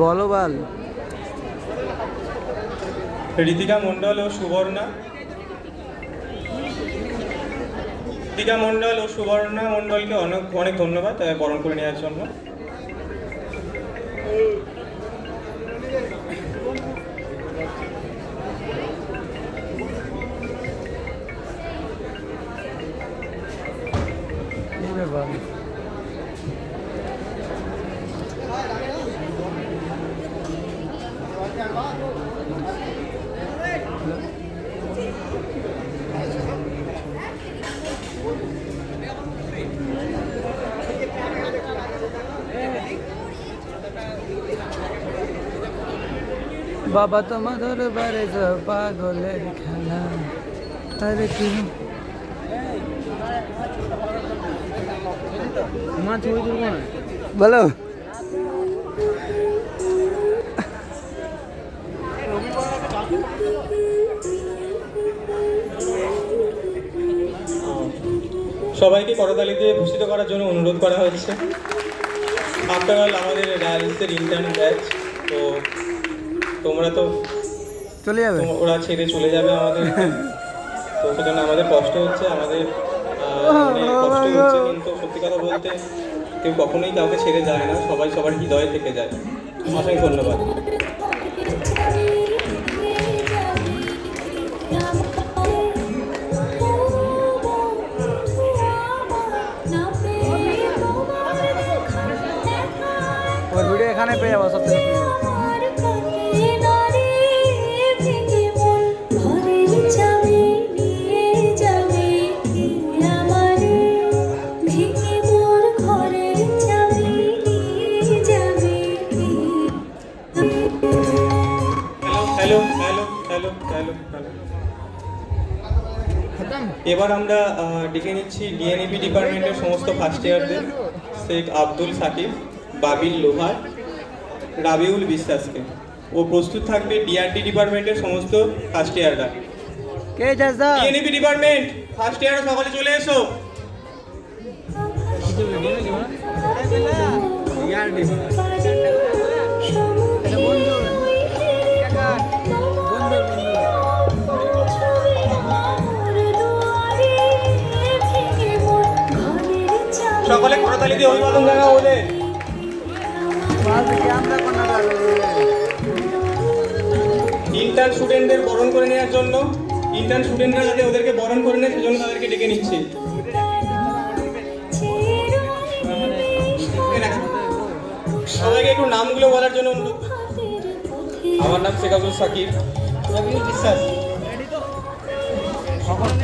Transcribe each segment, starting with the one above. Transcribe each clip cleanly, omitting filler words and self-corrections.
বলো বাল। ঋতিকা মণ্ডল ও সুবর্ণা মণ্ডলকে অনেক অনেক ধন্যবাদ বরণ করে নেওয়ার জন্য। বাবা তোমার দরবারে যাব পাগলের খেলা। আরে কি মাছ ওই দূর না বলো। সবাইকে করতালি দিয়ে ভূষিত করার জন্য অনুরোধ করা হয়েছে। আফটার অল আমাদের ডায়ালিসিসের ইন্টার্ন ব্যাচ, তো তোমরা তো চলে যাবে, ওরা ছেড়ে চলে যাবে আমাদের, তো সেজন্য আমাদের কষ্ট হচ্ছে, আমাদের কষ্ট হচ্ছে, কিন্তু সত্যি কথা বলতে কেউ কখনোই কাউকে ছেড়ে যায় না, সবাই সবার হৃদয়ে থেকে যায়। অসংখ্য ধন্যবাদ। ওর ভিডিও এখানে পেয়ে যাবো সব থেকে। এবার আমরা ডেকে নিচ্ছি ডিএনএপি ডিপার্টমেন্টের সমস্ত ফার্স্ট ইয়ারদের, শেখ আব্দুল সাকিব, বাবিল লোহার, রাবিউল বিশ্বাসকে। ও প্রস্তুত থাকবে ডিআরটি ডিপার্টমেন্টের সমস্ত ফার্স্ট ইয়াররা। ডিএনএপি ডিপার্টমেন্ট ফার্স্ট ইয়াররা সকলে চলে এসো। সকলে করতালি দিয়ে অভিবাদন জানাও ওদের। ইন্টার্ন স্টুডেন্টদের বরণ করে নেওয়ার জন্য, ইন্টার্ন স্টুডেন্টরা যাতে ওদেরকে বরণ করে নেয় সেজন্য তাদেরকে ডেকে নিচ্ছি। সবাইকে একটু নামগুলো বলার জন্য অনুরোধ। আমার নাম শেখ আব্দুল সাকিব, রাবিউল বিশ্বাস।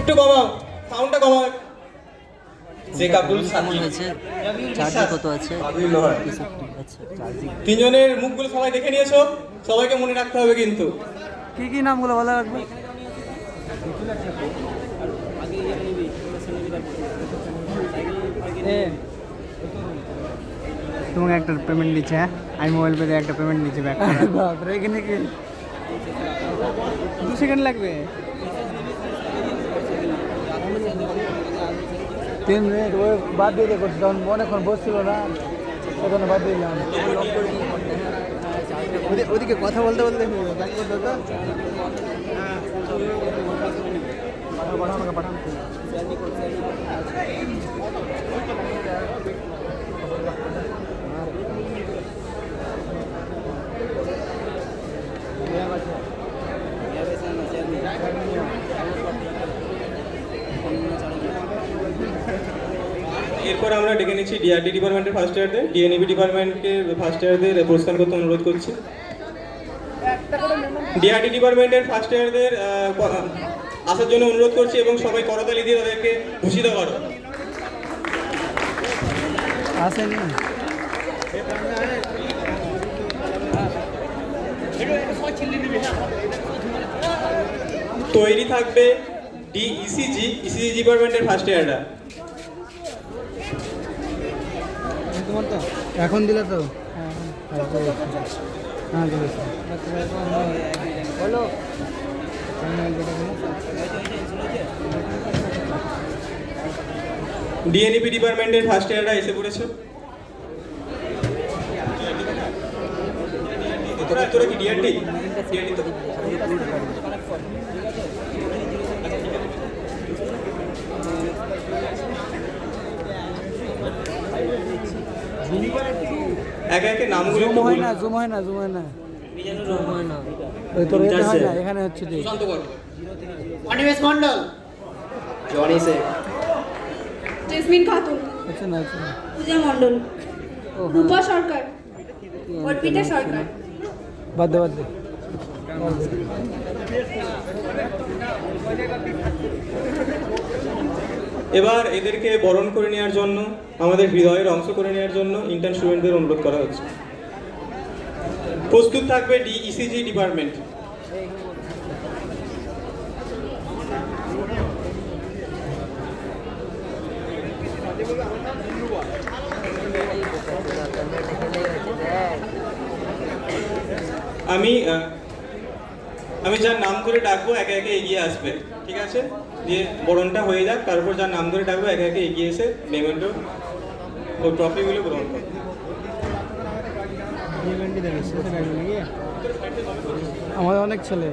একটু কমাও, সাউন্ডটা কমাও। শেখ আব্দুল সাকিব, কত আছে? তিনজনের মুখগুলো সবাই দেখে নিয়েছো, সবাইকে মনে রাখতে হবে কিন্তু। কি কি নামগুলো বলা রাখবে? তোমাকে একটা পেমেন্ট দিচ্ছে, হ্যাঁ আমি মোবাইল পে একটা পেমেন্ট দিচ্ছি ব্যাক। বাপরে এখানে কি 2 সেকেন্ড লাগবে? 3 মিনিট ওই বাদ দিয়ে করছি, তখন অনেকক্ষণ বসছিল না, সেখানে বাদ দিয়ে দিলাম। ওদিকে কথা বলতে বলতে ব্যাক করতে হতো। পাঠানো পাঠানো। এরপর আমরা ডেকে নিচ্ছি ডিআরডি ডিপার্টমেন্টের ফার্স্ট ইয়ারদের, ডিএনএবি ডিপার্টমেন্টের ফার্স্ট ইয়ারদের প্রস্থান করতে অনুরোধ করছি। ডিআরডি ডিপার্টমেন্টের ফার্স্ট ইয়ারদের আসার জন্য অনুরোধ করছি এবং সবাই করতালি দিয়ে তাদেরকে ভূষিত করো। আসেনি তৈরি থাকবে ইসিজি ডিপার্টমেন্টের ফার্স্ট ইয়াররা। এখন দিলে তো বলো। ডিএনএপি ডিপার্টমেন্টের ফার্স্ট ইয়াররা এসে পড়েছে। তোরা কি ডিআরটি তো একে একে নামগুলো জুম একটু হয় বলুন। না জুম হয় না ওই তোর এতে হয় না এখানে হচ্ছে যে অনিমেষ মন্ডল, জনি শেখ, জেসমিন খাতুন, হচ্ছে না হচ্ছে না পূজা মণ্ডল, ও রূপা সরকার, অর্পিতা সরকার। বাদ দে এবার এদেরকে বরণ করে নেওয়ার জন্য, আমাদের হৃদয়ের অংশ করে নেওয়ার জন্য ইন্টার্ন স্টুডেন্টদের অনুরোধ করা হচ্ছে। প্রস্তুত থাকবে ইসিজি ডিপার্টমেন্ট। আমি আমি যার নাম ধরে ডাকবো একে একে এগিয়ে আসবে, ঠিক আছে? দিয়ে বরণটা হয়ে যাক, তারপর যার নাম ধরে ডাকবো একে একে এগিয়ে এসে মেমেন্টো ও ট্রফিগুলো গ্রহণ করো। আমাদের অনেক ছেলে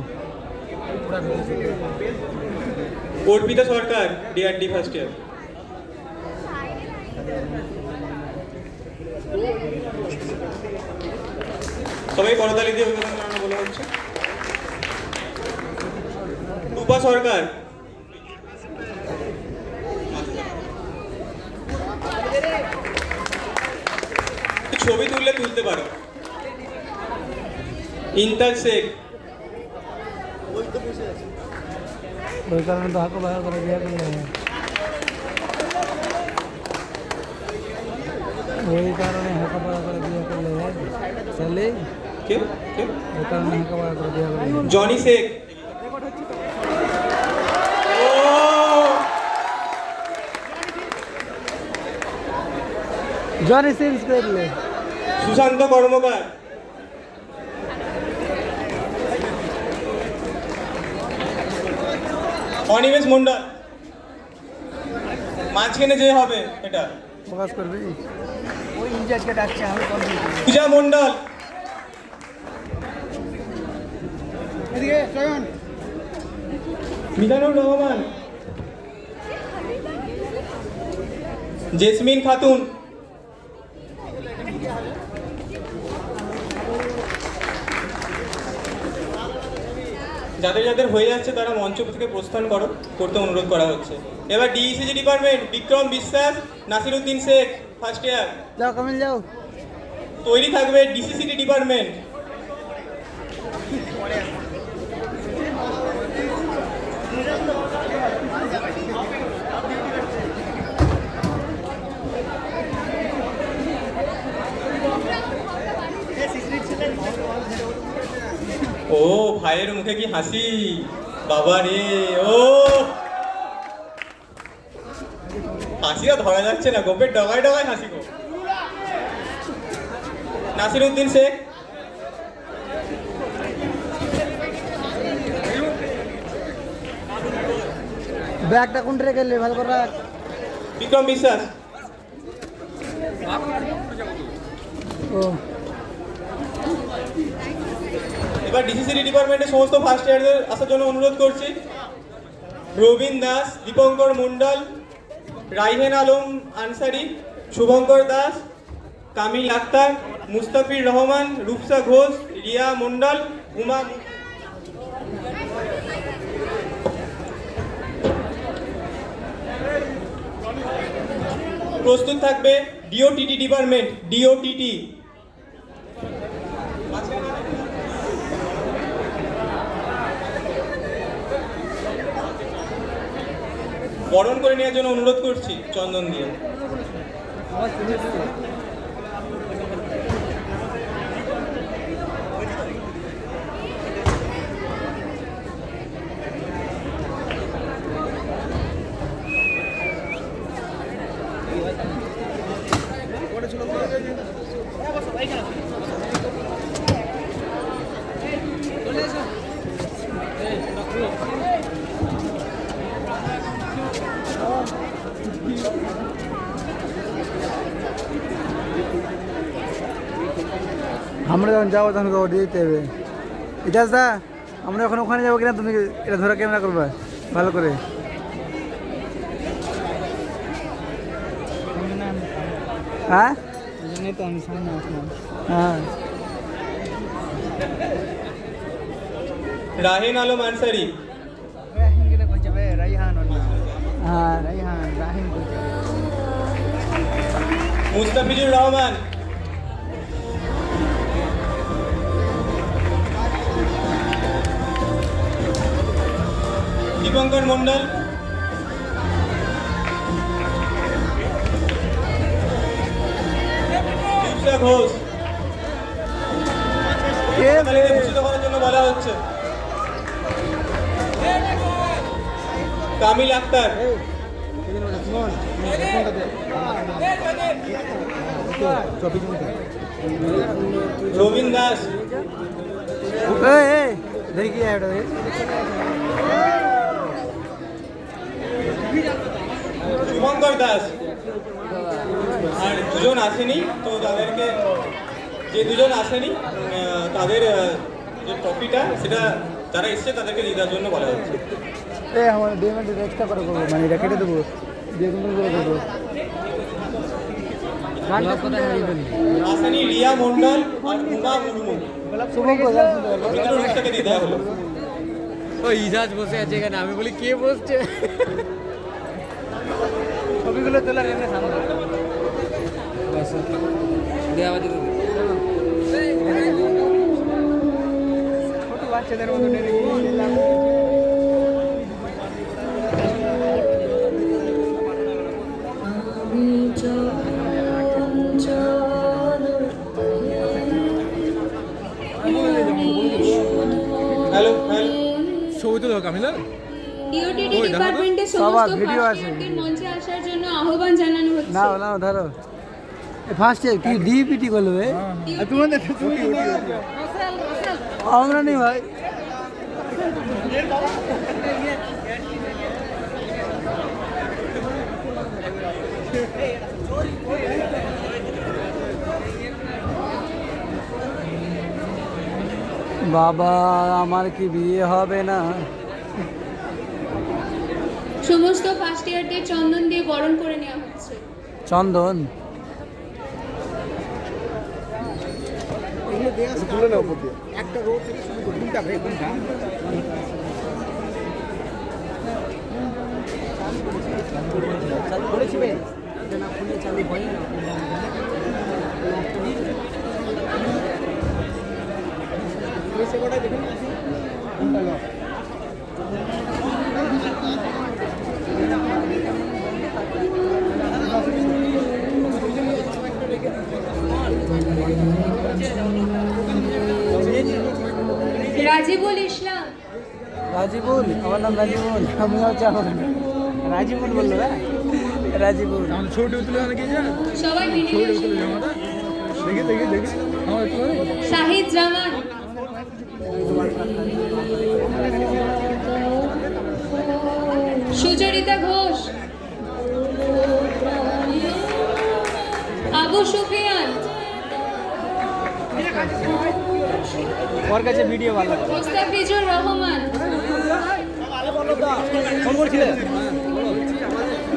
অর্পিতা সরকার, ডিআরডি ফার্স্ট ইয়ার। সবাই করতালি দিয়ে অভিনন্দন জানানো বলা হচ্ছে। রূপা সরকার, ছবি তুললে তুলতে পারো। ইন্তাজ শেখ, ওই কারণে তো হাঁকো বাঁকা করে বিয়ে করলে ওই কারণে হাঁকা বাঁকা করে বিয়ে করলে ছেলে কে কে? ওই কারণে হাঁকা বাঁকা করে বিয়ে করলে জনি শেখ, ও জনি চেঞ্জ করলে সুশান্ত কর্মকার, অনিমেষ মন্ডল। মাঝখানে যে হবে এটা প্রকাশ করবি ওই ইনচার্জকে ডাকছে আমি পূজা মন্ডল, এদিকে চয়ন মিজানুর রহমান, জেসমিন খাতুন, যাদের যাদের হয়ে যাচ্ছে তারা মঞ্চ থেকে প্রস্থান করতে অনুরোধ করা হচ্ছে। এবার ডিইসিজি ডিপার্টমেন্ট, বিক্রম বিশ্বাস, নাসিরউদ্দিন শেখ, ফার্স্ট ইয়ার। যাও কামিল যাও তৈরি থাকবে ডিসিসিটি ডিপার্টমেন্ট। ও ভাইয়ের মুখে কি হাসি, বাবা রে, ও হাসিটা ধরা যাচ্ছে না, গোপের ডগায় ডগায় হাসি গো। নাসিরউদ্দিন শেখ, ব্যাগটা কোনটা রেখে গেলে ভালো করে রাখ বিক্রম বিশ্বাস, ও এবার ডিসিসিটি ডিপার্টমেন্টের সমস্ত ফার্স্ট ইয়ারদের আসার জন্য অনুরোধ করছি। রবীন দাস, দীপঙ্কর মণ্ডল, রাইহেন আলম আনসারি, শুভঙ্কর দাস, কামিল আক্তার, মুস্তাফির রহমান, রূপসা ঘোষ, রিয়া মণ্ডল, উমা। প্রস্তুত থাকবে ডিওটিটি ডিপার্টমেন্ট, ডিওটিটি। বরণ করে নেওয়ার জন্য অনুরোধ করছি চন্দন দিয়ে। আমরা যখন যাবো তখন খবর দিয়ে দিতে হবে। ইজাজ দা, আমরা এখন ওখানে যাবো কিনা, তুমি এটা ধরে ক্যামেরা করবা ভালো করে। হ্যাঁ হ্যাঁ। রাহিন আলম আনসারি, হ্যাঁ মুস্তাফিজুর রহমান, দীপঙ্কর মন্ডল, দীপশা ঘোষ। তালিকায় ভূষিত করার জন্য বলা হচ্ছে কামিল আক্তার, রবীন দাস, দেখি শুভঙ্কর দাস। আর দুজন আসেনি, তো তাদেরকে, যে দুজন আসেনি তাদের যে ট্রফিটা সেটা যারা এসছে তাদেরকে দিয়ে দেওয়ার জন্য বলা হচ্ছে। আমার ডিএমএন্ট এক্সট্রা করে করবো, মানে এটা কেটে দেবো, দিয়ে করে দেবো। আসেনি রিয়া মন্ডল আর উমা মুর্মু, থেকে দিয়ে দেওয়া হলো। ওই ইজাজ বসে আছে এখানে, আমি বলি কে বসছে? ছবিগুলো তোলার জন্য সামনে ছোট বাচ্চাদের মতো হ্যালো হ্যালো, ছবি তো দাও কামিলা। ডিওটিডি ডিপার্টমেন্টের সবার সমস্ত ভিডিও আছে। ফার্স্ট মঞ্চে আসার জন্য আহ্বান জানানো হচ্ছে। না না ধরো ফার্স্ট ইয়ার কি ডিপিটি করবে তোমাদের আমরা নেই ভাই। বাবা আমার কি বিয়ে হবে না? সমস্ত ফার্স্ট ইয়ারদের চন্দন দিয়ে বরণ করে নেওয়া হচ্ছে। চন্দন রাজিবুল ইসলাম, রাজিবুল, আমার নাম রাজিবুল, আমি হচ্ছে রাজিবুল বললো। হ্যাঁ রাজিবুল। ছবি তুলে অনেকে যা সবাই মিলে দেখে দেখে দেখে আমার একটু শাহিদ জামান, সুচরিতা ঘোষ, আবু সুফিয়ান, ওর কাছে ভিডিও ভালো। মুস্তাফিজুর রহমান,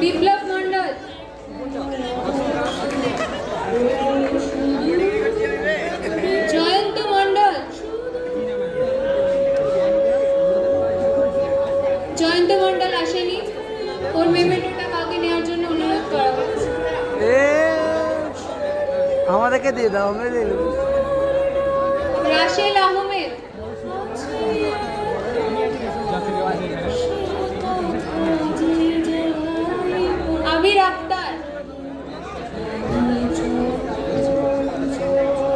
বিপ্লব মন্ডল, জয়ন্ত মন্ডল, জয়ন্ত মন্ডল আসেনি, ওর মেমেন্টোটা কাউকে নেওয়ার জন্য অনুরোধ করা হচ্ছে। আমাদেরকে দিয়ে দাও, আমরা দিয়ে দেবো। রাশেল আহমেদ, আবির আক্তার,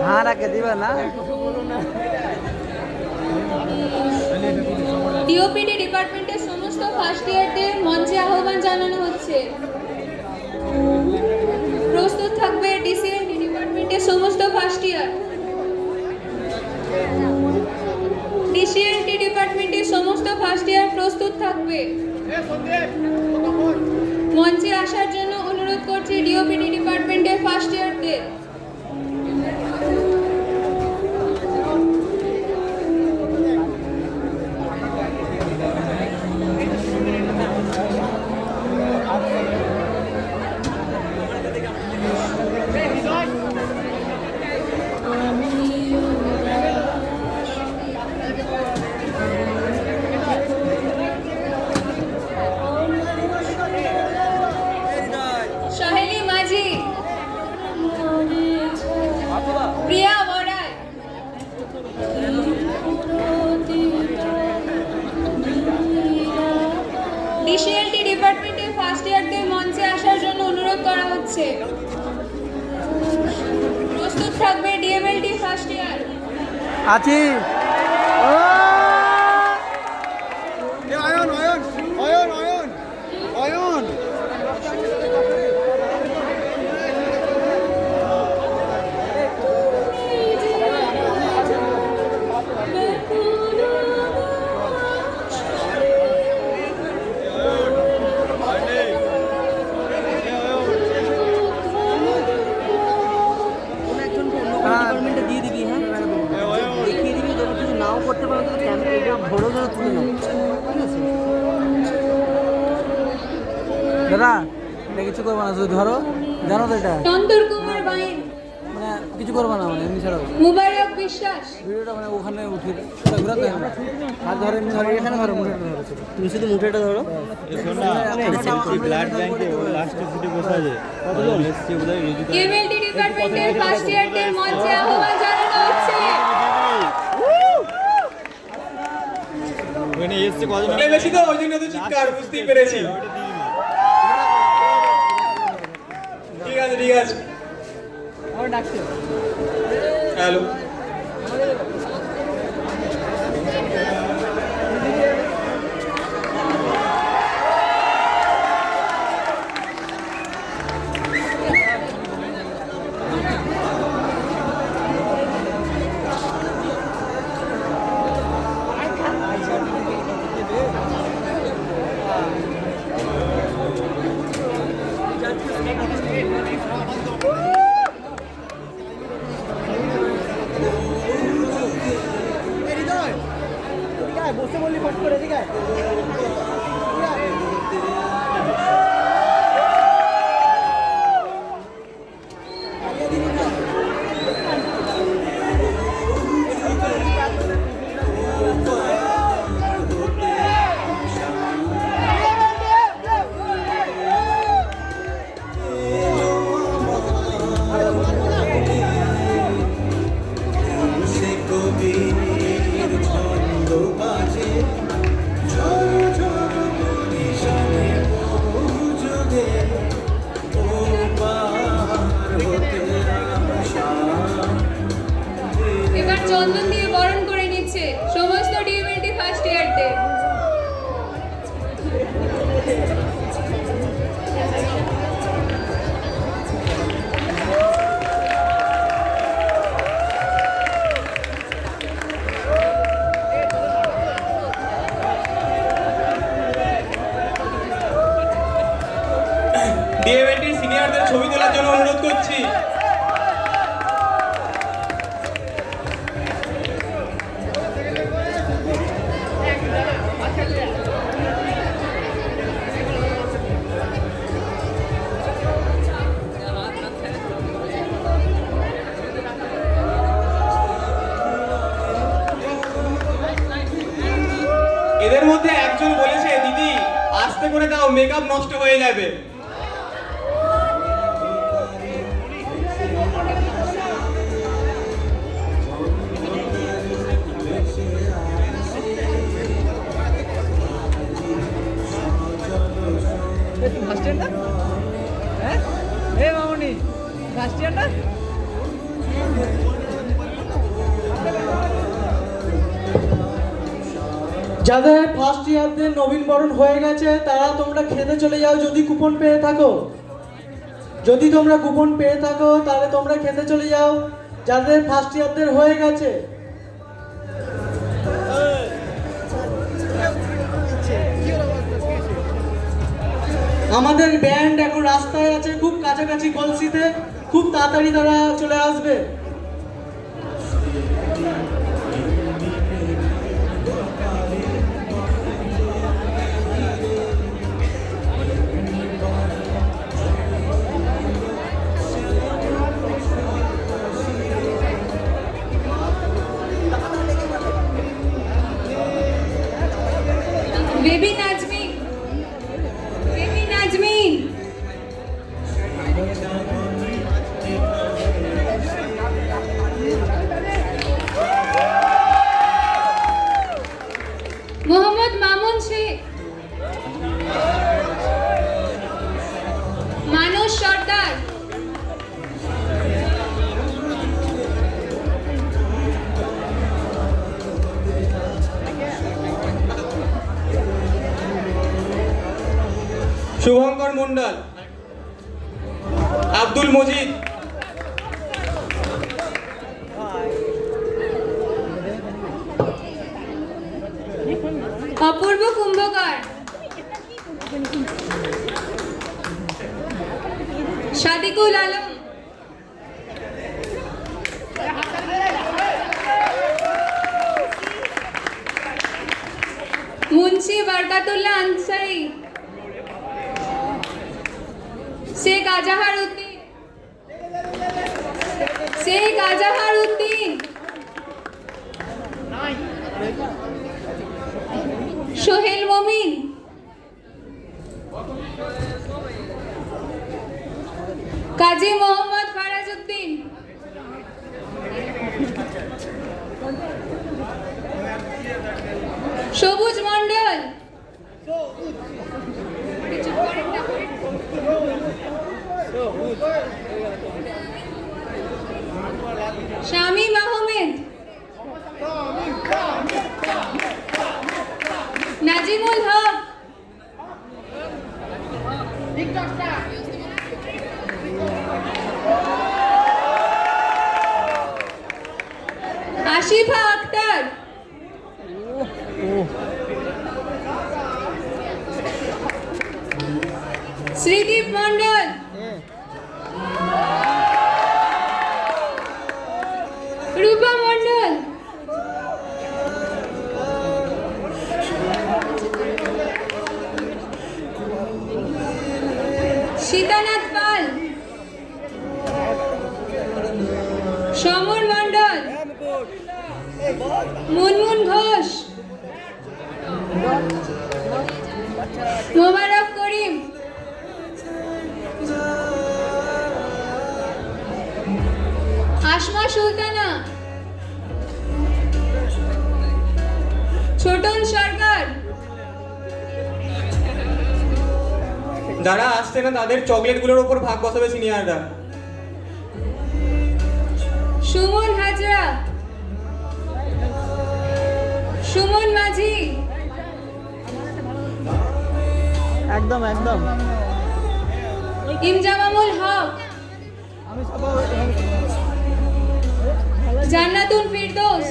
হ্যাঁ রাখে দিবা না? ডিওপিডি ডিপার্টমেন্টের সমস্ত ফার্স্ট ইয়ারদের মঞ্চে আহ্বান জানানো হচ্ছে। প্রস্তুত থাকবে ডিসিএনটি ডিপার্টমেন্টের সমস্ত ফার্স্ট ইয়ার। ডিসিএনটি ডিপার্টমেন্টের সমস্ত ফার্স্ট ইয়ার প্রস্তুত থাকবে। মঞ্চে আসার জন্য অনুরোধ করছি ডিওপিডি ডিপার্টমেন্টের ফার্স্ট ইয়ারদের। আছি ও! অয়ন অয়ন অয়ন অয়ন অয়ন কোনো একজনকে অন্য কোনো ডিপার্টমেন্টে দিয়ে দিবি, হ্যাঁ দেখিয়ে দিবি, যদি কিছু নাও করতে পারো তো ক্যাম্পে ভোরও যেন তুলে নাও, ঠিক আছে? দাদা এটা কিছু করবো না, শুধু ধরো, জানো তো এটা তন্তর কুমার বাইন, মানে কিছু করবো না, মানে এমনি ছাড়াও মুবারক বিশ্বাস, ভিডিওটা মানে ওখানে উঠে ঘুরাতে হবে না। হাত ধরে এমনি ধরে, এখানে ধরো, মুঠে ধরো শুধু। তুমি শুধু মুঠেটা ধরো। ব্লাড ব্যাংকে লাস্টে সিটে বসা যায় কেএমএলটি ডিপার্টমেন্টের ফার্স্ট ইয়ারদের মঞ্চে আহ্বান জানানো হচ্ছে। বেশি তো ওই জন্য তো চিৎকার, বুঝতেই পেরেছি। ঠিক আছে ঠিক আছে, হ্যালো। বসে বললি ফট করে, ঠিক আছে? এবার চন্দন দিয়ে বরণ করে নিচ্ছে সমস্ত ডিএমএলটি ফার্স্ট ইয়ারদের। ডিএমএলটি সিনিয়রদের ছবি তোলার জন্য অনুরোধ করছি। এদের মধ্যে একজন বলেছে, দিদি আস্তে করে দাও, মেকআপ নষ্ট হয়ে যাবে। ফার্স্ট ইয়ারটা, হ্যাঁ এ মামনি ফার্স্ট ইয়ারটা যাদের ফার্স্ট ইয়ারদের নবীনবরণ হয়ে গেছে তারা তোমরা খেতে চলে যাও যদি কুপন পেয়ে থাকো। যদি তোমরা কুপন পেয়ে থাকো তাহলে তোমরা খেতে চলে যাও যাদের ফার্স্ট ইয়ারদের হয়ে গেছে। আমাদের ব্যান্ড এখন রাস্তায় আছে, খুব কাছাকাছি গলসিতে, খুব তাড়াতাড়ি তারা চলে আসবে। বেবি নাজমিন, বেবি নাজমিন, মোহাম্মদ মামুন শেখ, মানস সর্দার, শুভঙ্কর মণ্ডল, আব্দুল মজিদ, অপূর্ব কুম্ভকার, সাদিকুল আলম, মুন্সি বরকাতুল্লাহ আনসারি, শেখ আজাহার উদ্দিন, শেখ আজাহার উদ্দিন, সোহেল মমিন, কাজী মোহাম্মদ ফারাজ উদ্দিন, সবুজ মণ্ডল, শামীম আহমেদ, নাজিমুল হক, আশিফা আক্তার, শ্রীদীপ মণ্ডল, রূপা মণ্ডল, সীতানাথ পাল, সমর মণ্ডল, মুনমুন ঘোষ, মোবারক করিম, আসমা সুলতানা, ছোটন সরকার, যারা আসছে না তাদের চকলেটগুলোর উপর ভাগ বসাবে সিনিয়ররা। সুমন হাজরা, সুমন মাঝি, একদম একদম ইমজামামুল হক, জান্নাতুল ফিরদৌস,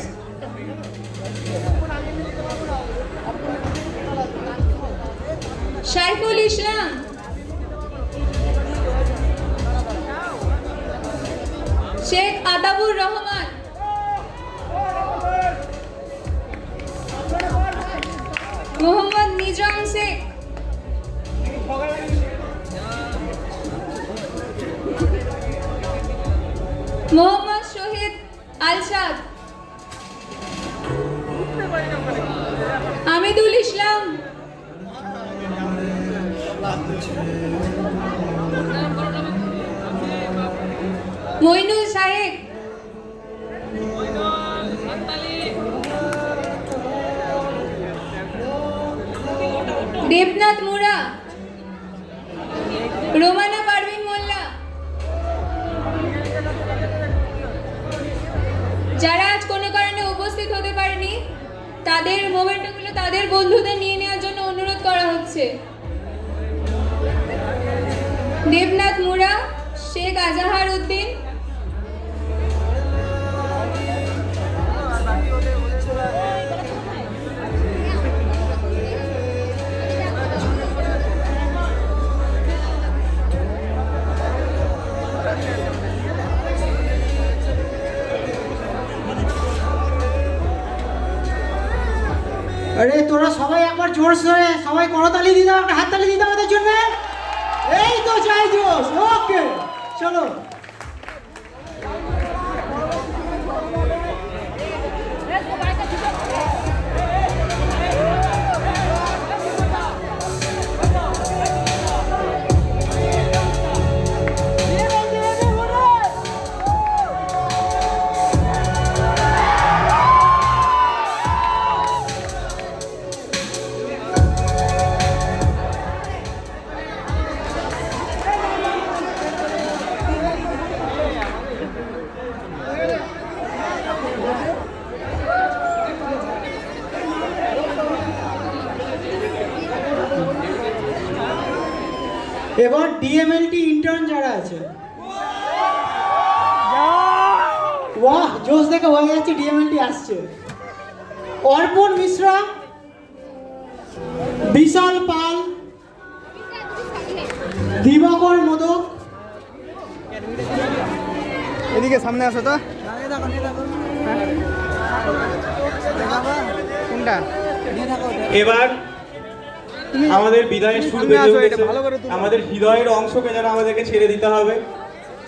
সাইফুল ইসলাম, শেখ আদাবুর রহমান, মোহাম্মদ নিজাম শেখ, মোহাম্মদ শহীদ আলসাদ, আমিদুল ইসলাম, মইনুল সাহেব, দেবনাথ মুরা, রোমানা পারভিন মোল্লা। যারা আজ কোনো কারণে উপস্থিত হতে পারেনি তাদের মোমেন্টগুলো তাদের বন্ধুদের নিয়ে নেওয়ার জন্য অনুরোধ করা হচ্ছে। দেবনাথ মুরা, শেখ আজাহার উদ্দিন, আরে তোরা সবাই একবার জোরসে সবাই করতালি দিয়ে দাও, একটা হাততালি দিয়ে দাও আমাদের জন্য। এই তো চাই জোশ, ওকে চলো। এবার ডিএমএলটি ইন্টার্ন যারা আছে, বাহ জোশ দেখে হয়ে যাচ্ছে ডিএমএলটি আসছে। অর্পণ মিশ্রা, বিশাল পাল, দিবাকর মোদক, এদিকে সামনে আসো তো। কোনটা? এবার আমাদের বিদায়ের সুর সামনে বেজে আসো, এটা উঠেছে। ভালো করে তুলো। আমাদের হৃদয়ের অংশকে যেন আমাদেরকে ছেড়ে দিতে হবে,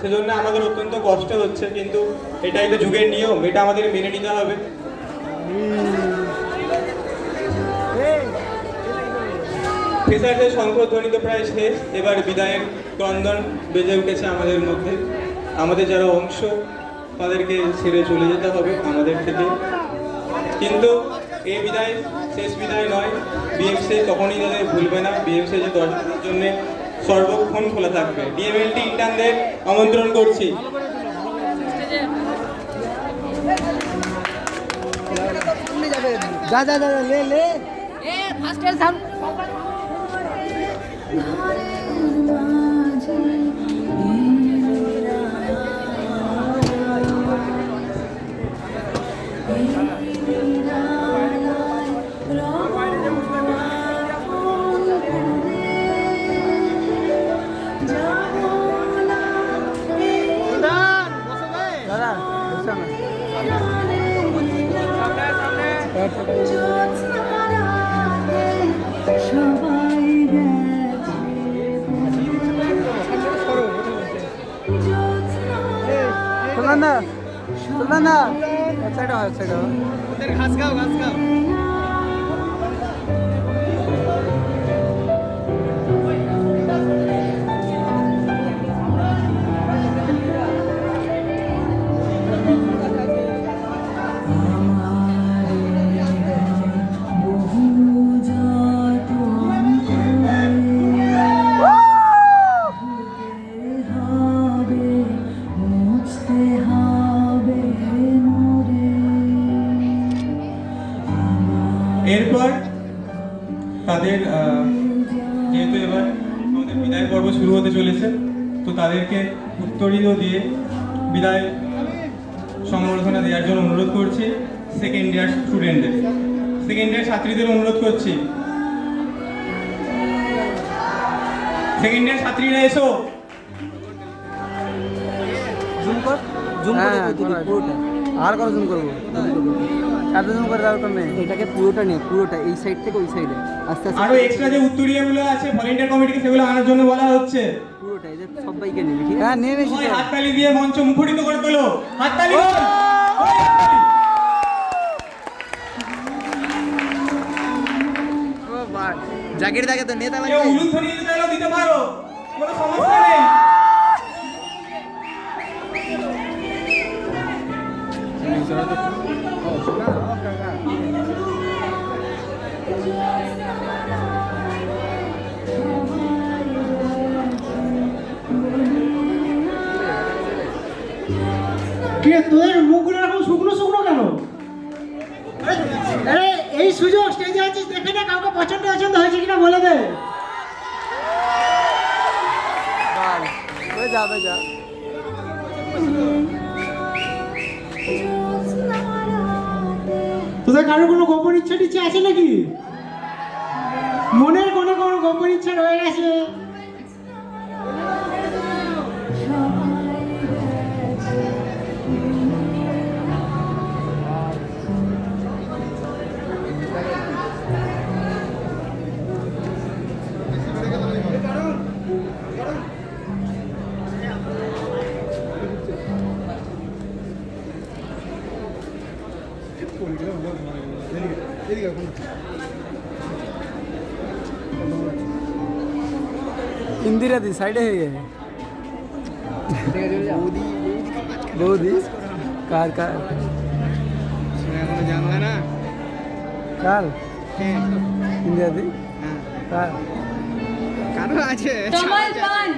সেজন্য আমাদের অত্যন্ত কষ্ট হচ্ছে, কিন্তু এটাই তো যুগের নিয়ম, এটা আমাদের মেনে নিতে হবে। ফেসার্সের শঙ্খধ্বনি তো প্রায় শেষ, এবার বিদায়ের ক্রন্দন বেজে উঠেছে আমাদের মধ্যে। আমাদের যারা অংশ তাদেরকে ছেড়ে চলে যেতে হবে আমাদের থেকে, কিন্তু এই বিদায় শেষ বিদায় নয়। বিএমসি কখনই তাদের ভুলবে না, বিএমসি যে দর্শকদের জন্য সর্বক্ষণ খোলা থাকবে। ডিএমএলটি ইন্টার্নদের আমন্ত্রণ করছি। যা যা যা যা, লে লে। দাদা বুঝছো না? সুলতান দা, সুলতান দা, এক সাইড হয়, এক সাইড হয়। ঘাস খাও, ঘাস খাও। এরপর তাদের যেহেতু এবার আমাদের বিদায় পর্ব শুরু হতে চলেছে, তো তাদেরকে উত্তরীয় দিয়ে বিদায় সংবর্ধনা দেওয়ার জন্য অনুরোধ করছি সেকেন্ড ইয়ার স্টুডেন্টদের, সেকেন্ড ইয়ার ছাত্রীদের অনুরোধ করছি। সেকেন্ড ইয়ার ছাত্রীরা এসো। জুম কর, জুম করে হ্যাঁ, দিবি পুরোটা। আর করে জুম করবো, এত জুম করে দরকার নেই। এটাকে পুরোটা নে, পুরোটা এই সাইড থেকে ওই সাইডে আস্তে আস্তে আরো এক্সট্রা যে উত্তরীয়গুলো আছে ভলেন্টিয়ার কমিটিকে, সেগুলো আনার জন্য বলা হচ্ছে। পুরোটা এদের সবাইকে নিবি, ঠিক আছে? হ্যাঁ নিয়ে নিয়েছি সবাই তো। হাততালি দিয়ে মঞ্চ মুখরিত করে তোলো। হাততালি বল। জাকির দাকে তো নেতা কেউ উলুধ্বনি দিতে চাইলেও দিতে পারো, কোনো সমস্যা নেই। কে তোদের মুখগুলো এরকম শুকনো শুকনো কেন? আরে এই সুযোগ স্টেজে আছিস, দেখে না কাউকে পছন্দ পছন্দ হয়েছে কিনা বলে দে। যাবে যা। তোদের কারোর কোনো গোপন ইচ্ছা টিচ্ছা আছে নাকি? মনের কোনো কোনো গোপন ইচ্ছা রয়ে গেছে? इंदिरा दी साइडे है ये बौदी कार कार এখনো জানলা না? कार इंदिरा दी कार কারো আছে? কমল পান,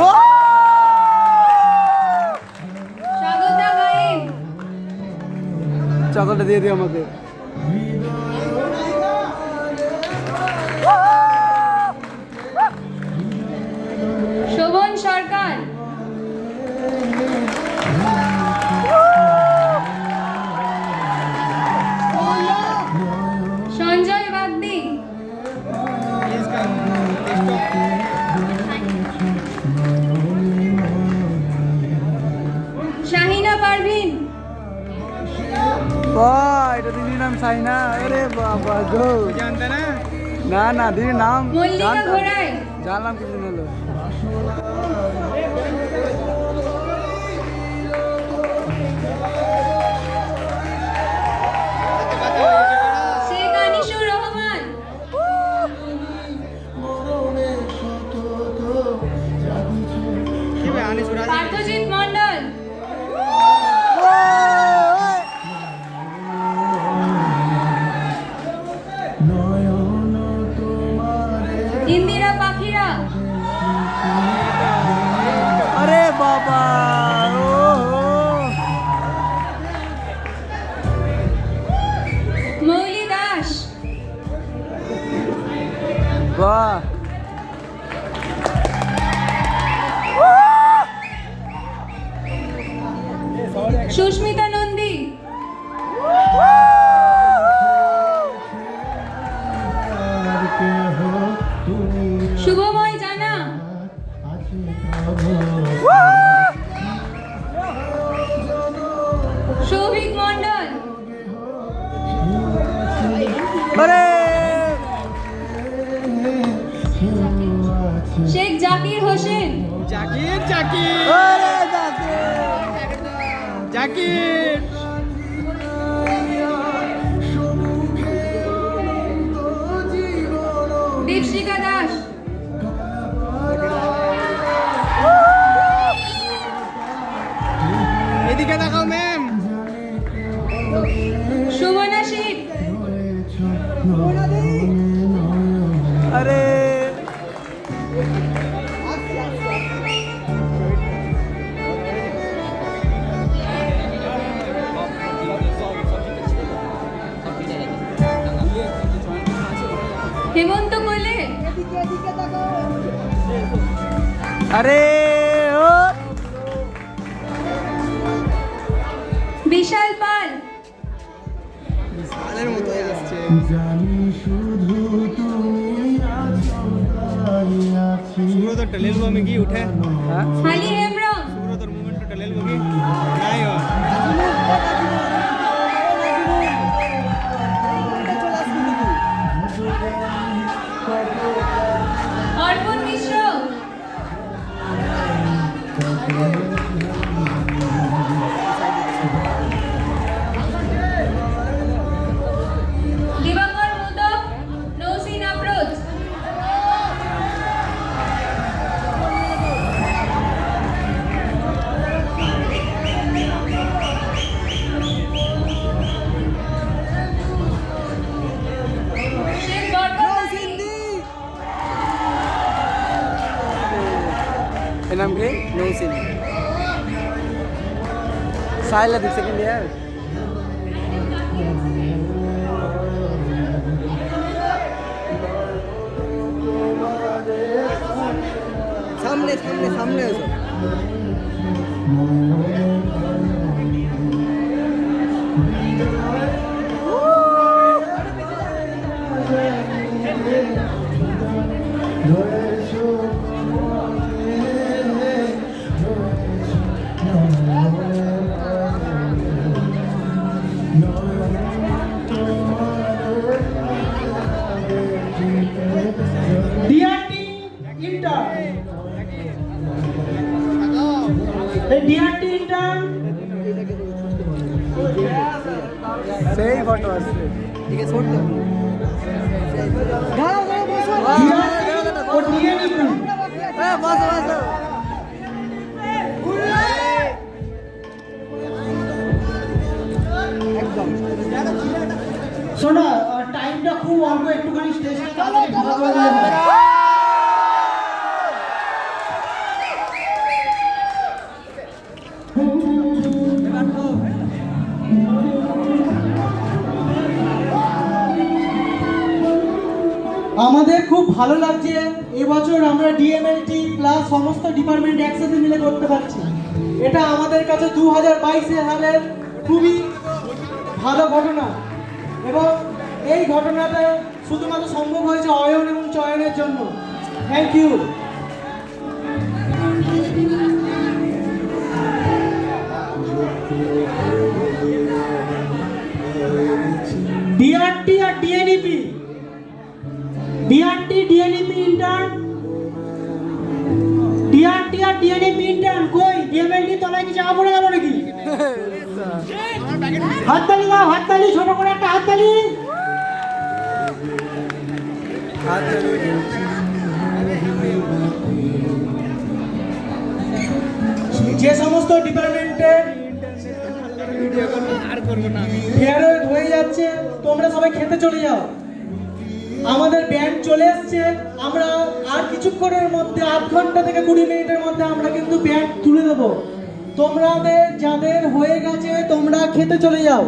ओ স্বাগতা গাইন, চকলেট দিয়ে দিও আমাকে শাহিনা পারভিন, বাহ, এটা দিদির নাম সাইনা। আরে বাবা গো, জানতে না? না না দিদির নাম মল্লিকা জানতাম। ঘোড়াই, জানলাম কিছুদিন হলো। শেখ আনিসুর রহমান, কি বে আনিস রাজি? পার্থজিৎ মণ্ডল, ইন্দিরা পাখিরা, আরে বাবা, ও মৌলি দাস, বাহ, সুস্মিতা নন্দী, শুভময় জানা, সৌভিক মণ্ডল, আরে শেখ জাকির হোসেন, জাকির জাকির আরে দাদা, জাকির দীপশিকা দাস, এদিকে দেখাও ম্যাম। সুমনা শীত, আরে হেমন্ত কোলে, আরে ও বিশাল পাল, সালের মতোই আসছে। সুব্রতর টেলেল বমি কি উঠে? হালি হেমব্রম, সুব্রতর মুভমেন্ট টেলেল বমি নাই হয়। অর্পণ মিশ্র, দিবাকর মোদক, নৌসিন আফরোজ, শেখ বরকত আলী, এর নাম কি? Nousin. Saila the second year. সামনে সামনে সামনে এসো। ডিআরটি ইন্টার্ন, এই ডিআরটি ইন্টার্ন সেই ফটো আসছে। ঠিক আছে, ছোট ও ডিএনই বসো বসো। একদম শোনা, টাইমটা খুব অল্প, একটুখানি স্টেজটা তাড়াতাড়ি ভালো করে দিলে হবে। আমাদের খুব ভালো লাগছে এবছর আমরা ডিএমএলটি প্লাস সমস্ত ডিপার্টমেন্ট একসাথে মিলে করতে পারছি। এটা আমাদের কাছে 2022 সালের খুবই ভালো ঘটনা, এবং এই ঘটনাটা শুধুমাত্র সম্ভব হয়েছে অয়ন এবং চয়নের জন্য। Thank you. আর DNEP, BRT DNEP intern, DRT আর ডিএনইপি ইন্টার্ন কই? ডিএমএলটি তলায় কি চাপা পড়ে গেল নাকি? হাততালি দাও, হাততালি, ছোট করে একটা হাততালি। যে সমস্ত ডিপার্টমেন্টের ফেয়ারওয়েল হয়ে যাচ্ছে তোমরা সবাই খেতে চলে যাও। আমাদের ব্যান্ড চলে আসছে, আমরা আর কিছুক্ষণের মধ্যে 8 ঘন্টা থেকে 20 মিনিটের মধ্যে আমরা কিন্তু ব্যান্ড তুলে দেবো। তোমরা যাদের হয়ে গেছে তোমরা খেতে চলে যাও।